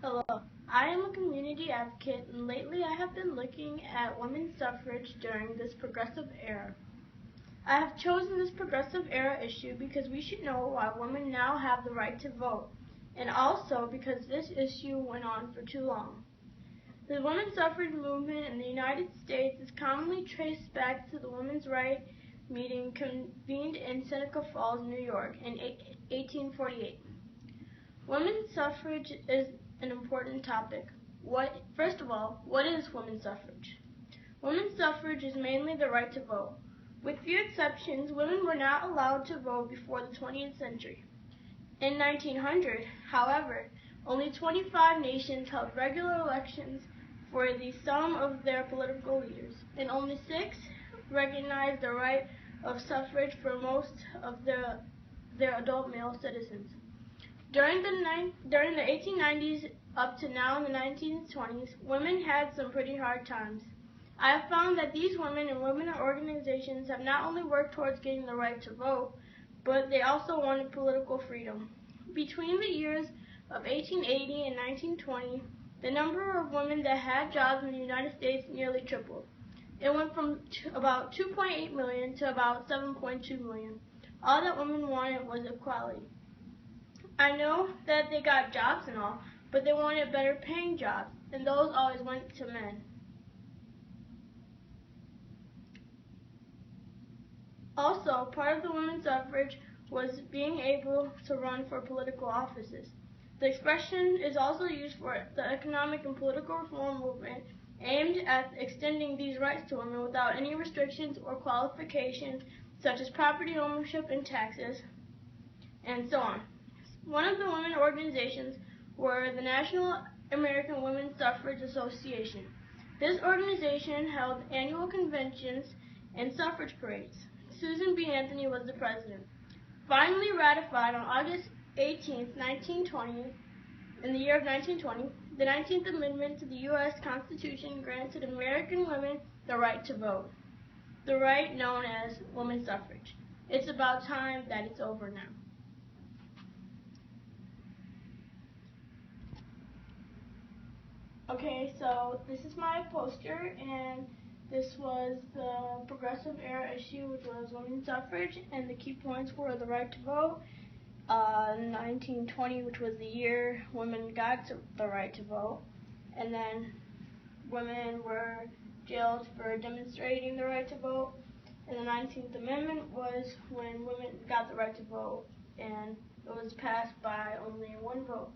Hello, I am a community advocate, and lately I have been looking at women's suffrage during this progressive era. I have chosen this progressive era issue because we should know why women now have the right to vote, and also because this issue went on for too long. The women's suffrage movement in the United States is commonly traced back to the women's right meeting convened in Seneca Falls, New York in 1848. Women's suffrage is an important topic. First of all, what is women's suffrage? Women's suffrage is mainly the right to vote. With few exceptions, women were not allowed to vote before the 20th century. In 1900, however, only 25 nations held regular elections for the sum of their political leaders, and only 6 recognized the right of suffrage for most of their adult male citizens. During the 1890s up to now in the 1920s, women had some pretty hard times. I have found that these women and women organizations have not only worked towards getting the right to vote, but they also wanted political freedom. Between the years of 1880 and 1920, the number of women that had jobs in the United States nearly tripled. It went from about 2.8 million to about 7.2 million. All that women wanted was equality. I know that they got jobs and all, but they wanted better paying jobs, and those always went to men. Also, part of the women's suffrage was being able to run for political offices. The expression is also used for the economic and political reform movement aimed at extending these rights to women without any restrictions or qualifications such as property ownership and taxes, and so on. One of the women organizations were the National American Women's Suffrage Association. This organization held annual conventions and suffrage parades. Susan B. Anthony was the president. Finally ratified on August 18, 1920, in the year of 1920, the 19th Amendment to the U.S. Constitution granted American women the right to vote, the right known as women's suffrage. It's about time that it's over now. Okay, so this is my poster, and this was the progressive era issue, which was women's suffrage, and the key points were the right to vote, 1920, which was the year women got the right to vote, and then women were jailed for demonstrating the right to vote, and the 19th Amendment was when women got the right to vote, and it was passed by only one vote.